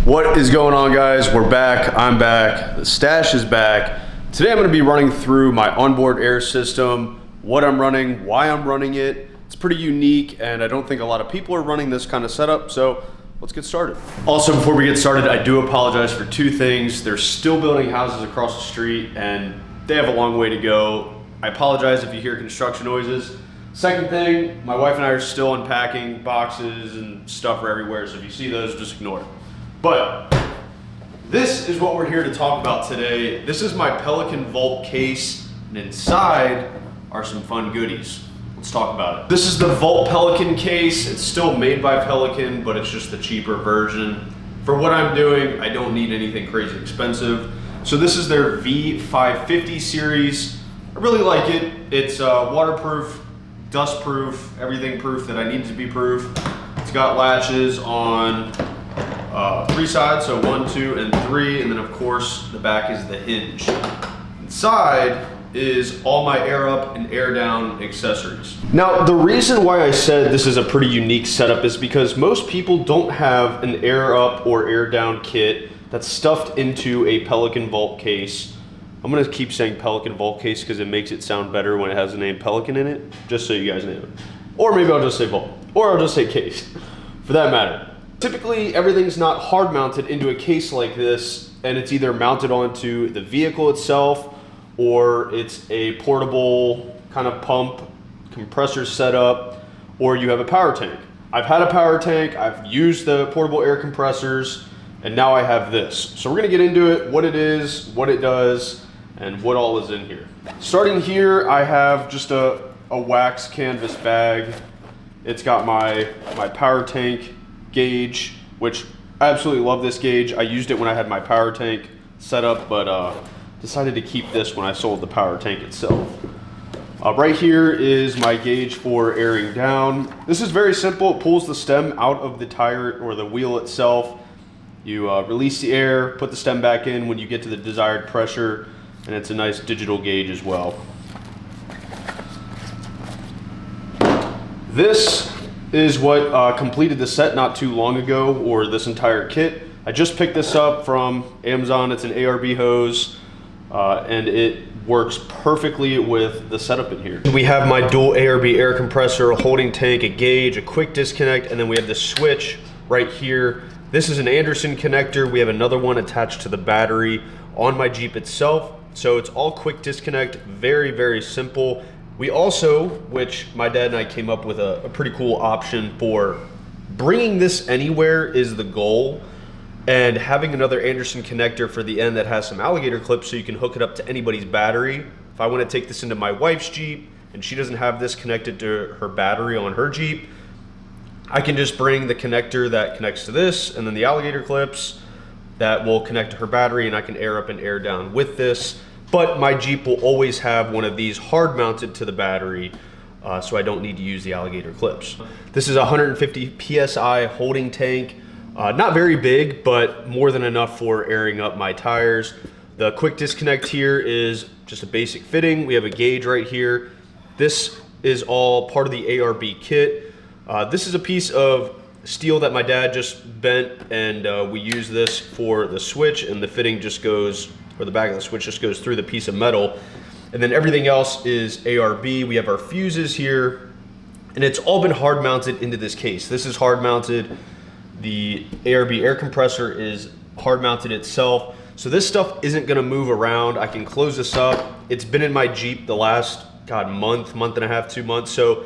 What is going on, guys? We're back. I'm back. The stash is back. Today I'm going to be running through my onboard air system, what I'm running, why I'm running it. It's pretty unique, and I don't think a lot of people are running this kind of setup, so let's get started. Also, before we get started, I do apologize for two things. They're still building houses across the street, and they have a long way to go. I apologize if you hear construction noises. Second thing, my wife and I are still unpacking boxes and stuff are everywhere, so if you see those, just ignore it. But this is what we're here to talk about today. This is my Pelican Vault case, and inside are some fun goodies. Let's talk about it. This is the Vault Pelican case. It's still made by Pelican, but it's just the cheaper version. For what I'm doing, I don't need anything crazy expensive. So this is their V550 series. I really like it. It's waterproof, dust proof, everything proof that I need to be proof. It's got latches on 3 sides, so 1, 2, and 3, and then of course the back is the hinge. Inside is all my air up and air down accessories. Now, the reason why I said this is a pretty unique setup is because most people don't have an air up or air down kit that's stuffed into a Pelican Vault case. I'm gonna keep saying Pelican Vault case because it makes it sound better when it has the name Pelican in it, just so you guys know. Or maybe I'll just say Vault, or I'll just say case, for that matter. Typically, everything's not hard mounted into a case like this, and it's either mounted onto the vehicle itself, or it's a portable kind of pump compressor setup, or you have a power tank. I've had a power tank, I've used the portable air compressors, and now I have this. So we're gonna get into it, what it is, what it does, and what all is in here. Starting here, I have just a wax canvas bag. It's got my power tank gauge, which I absolutely love this gauge. I used it when I had my power tank set up, but decided to keep this when I sold the power tank itself. Right here is my gauge for airing down. This is very simple. It pulls the stem out of the tire or the wheel itself. You release the air, put the stem back in when you get to the desired pressure, and it's a nice digital gauge as well. This is what completed the set not too long ago, or this entire kit. I just picked this up from Amazon. It's an ARB hose, and it works perfectly with the setup in here. We have my Dual ARB Air Compressor, a holding tank, a gauge, a quick disconnect, and then we have the switch right here. This is an Anderson connector. We have another one attached to the battery on my Jeep itself. So it's all quick disconnect, very, very simple. We also, which my dad and I came up with a pretty cool option for bringing this anywhere is the goal, and having another Anderson connector for the end that has some alligator clips so you can hook it up to anybody's battery. If I want to take this into my wife's Jeep and she doesn't have this connected to her battery on her Jeep, I can just bring the connector that connects to this and then the alligator clips that will connect to her battery, and I can air up and air down with this. But my Jeep will always have one of these hard mounted to the battery, so I don't need to use the alligator clips. This is a 150 PSI holding tank. Not very big, but more than enough for airing up my tires. The quick disconnect here is just a basic fitting. We have a gauge right here. This is all part of the ARB kit. This is a piece of steel that my dad just bent, and we use this for the switch, and the fitting just goes, or the back of the switch just goes through the piece of metal. And then everything else is ARB. We have our fuses here, and it's all been hard mounted into this case. This is hard mounted. The ARB air compressor is hard mounted itself. So this stuff isn't gonna move around. I can close this up. It's been in my Jeep the last, month and a half, 2 months. So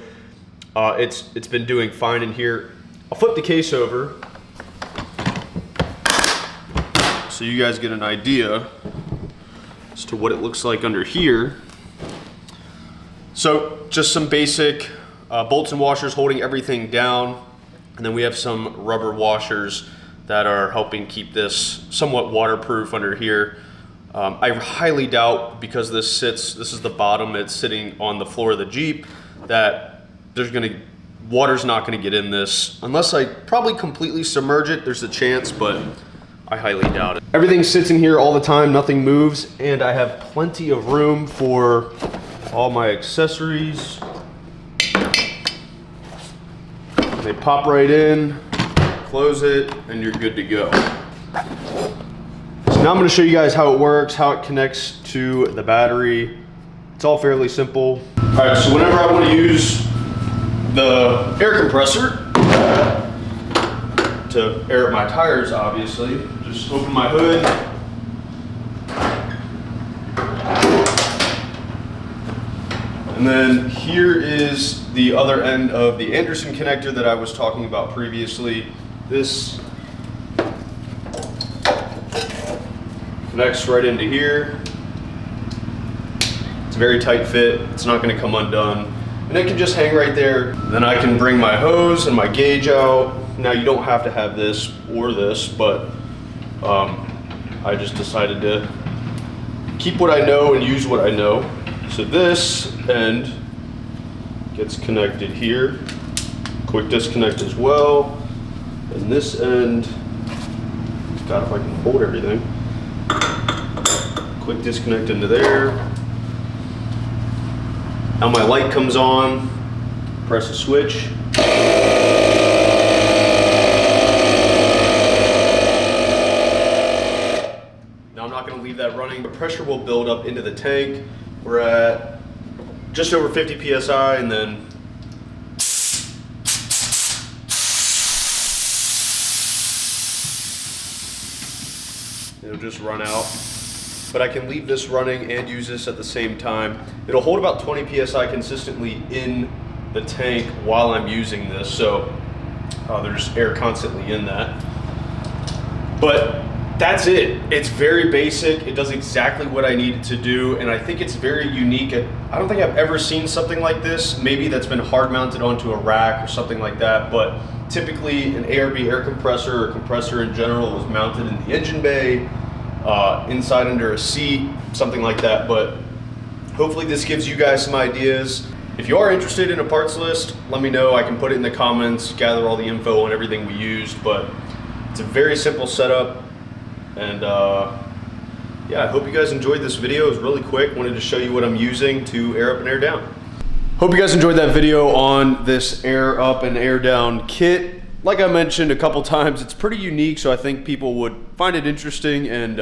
it's been doing fine in here. I'll flip the case over so you guys get an idea as to what it looks like under here. So just some basic bolts and washers holding everything down. And then we have some rubber washers that are helping keep this somewhat waterproof under here. I highly doubt, because this is the bottom, it's sitting on the floor of the Jeep, that water's not gonna get in this. Unless I probably completely submerge it, there's a chance, but I highly doubt it. Everything sits in here all the time, nothing moves, and I have plenty of room for all my accessories. They pop right in, close it, and you're good to go. So now I'm gonna show you guys how it works, how it connects to the battery. It's all fairly simple. All right, so whenever I wanna use the air compressor to air up my tires, obviously, just open my hood. And then here is the other end of the Anderson connector that I was talking about previously. This connects right into here. It's a very tight fit. It's not going to come undone. And it can just hang right there. Then I can bring my hose and my gauge out. Now you don't have to have this or this, but I just decided to keep what I know and use what I know. So this end gets connected here. Quick disconnect as well. And this end, God, if I can hold everything. Quick disconnect into there. Now my light comes on, press a switch. Now I'm not gonna leave that running. The pressure will build up into the tank. We're at just over 50 PSI, and then it'll just run out. But I can leave this running and use this at the same time. It'll hold about 20 PSI consistently in the tank while I'm using this, so there's air constantly in that. But that's it. It's very basic. It does exactly what I need it to do, and I think it's very unique. I don't think I've ever seen something like this. Maybe that's been hard mounted onto a rack or something like that, but typically an ARB air compressor or compressor in general was mounted in the engine bay, inside under a seat, something like that. But hopefully this gives you guys some ideas. If you are interested in a parts list, let me know. I can put it in the comments, gather all the info on everything we used, but it's a very simple setup. And yeah, I hope you guys enjoyed this video. It was really quick. Wanted to show you what I'm using to air up and air down. Hope you guys enjoyed that video on this air up and air down kit. Like I mentioned a couple times, it's pretty unique, so I think people would find it interesting and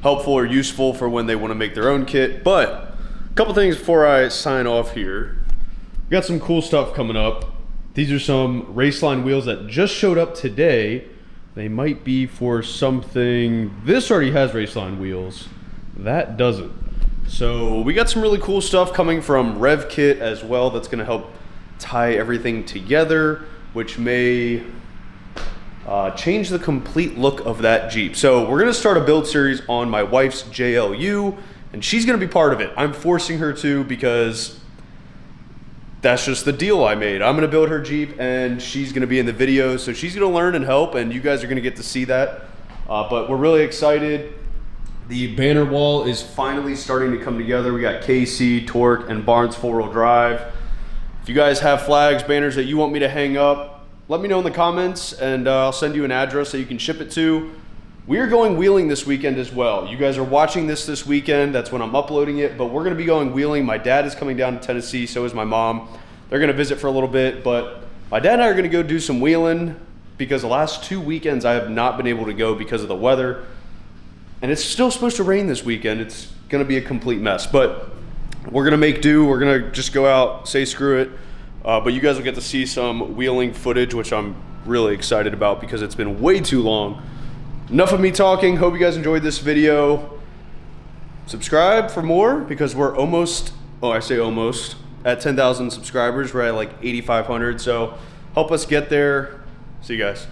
helpful or useful for when they want to make their own kit. But a couple things before I sign off here. We got some cool stuff coming up. These are some Raceline wheels that just showed up today. They might be for something. This already has Raceline wheels. That doesn't. So we got some really cool stuff coming from Rev Kit as well that's going to help tie everything together, which may change the complete look of that Jeep. So we're gonna start a build series on my wife's JLU, and she's gonna be part of it. I'm forcing her to because that's just the deal I made. I'm gonna build her Jeep and she's gonna be in the video, so she's gonna learn and help, and you guys are gonna get to see that. But we're really excited. The banner wall is finally starting to come together. We got KC, Torque, and Barnes 4-wheel drive. If you guys have flags, banners that you want me to hang up, let me know in the comments, and I'll send you an address that you can ship it to. We are going wheeling this weekend as well. You guys are watching this weekend. That's when I'm uploading it, but we're gonna be going wheeling. My dad is coming down to Tennessee, so is my mom. They're gonna visit for a little bit, but my dad and I are gonna go do some wheeling because the last 2 weekends I have not been able to go because of the weather. And it's still supposed to rain this weekend. It's gonna be a complete mess, but we're gonna make do. We're gonna just go out, say screw it. But you guys will get to see some wheeling footage, which I'm really excited about because it's been way too long. Enough of me talking. Hope you guys enjoyed this video. Subscribe for more because we're almost, oh, I say almost, at 10,000 subscribers. We're at like 8,500. So help us get there. See you guys.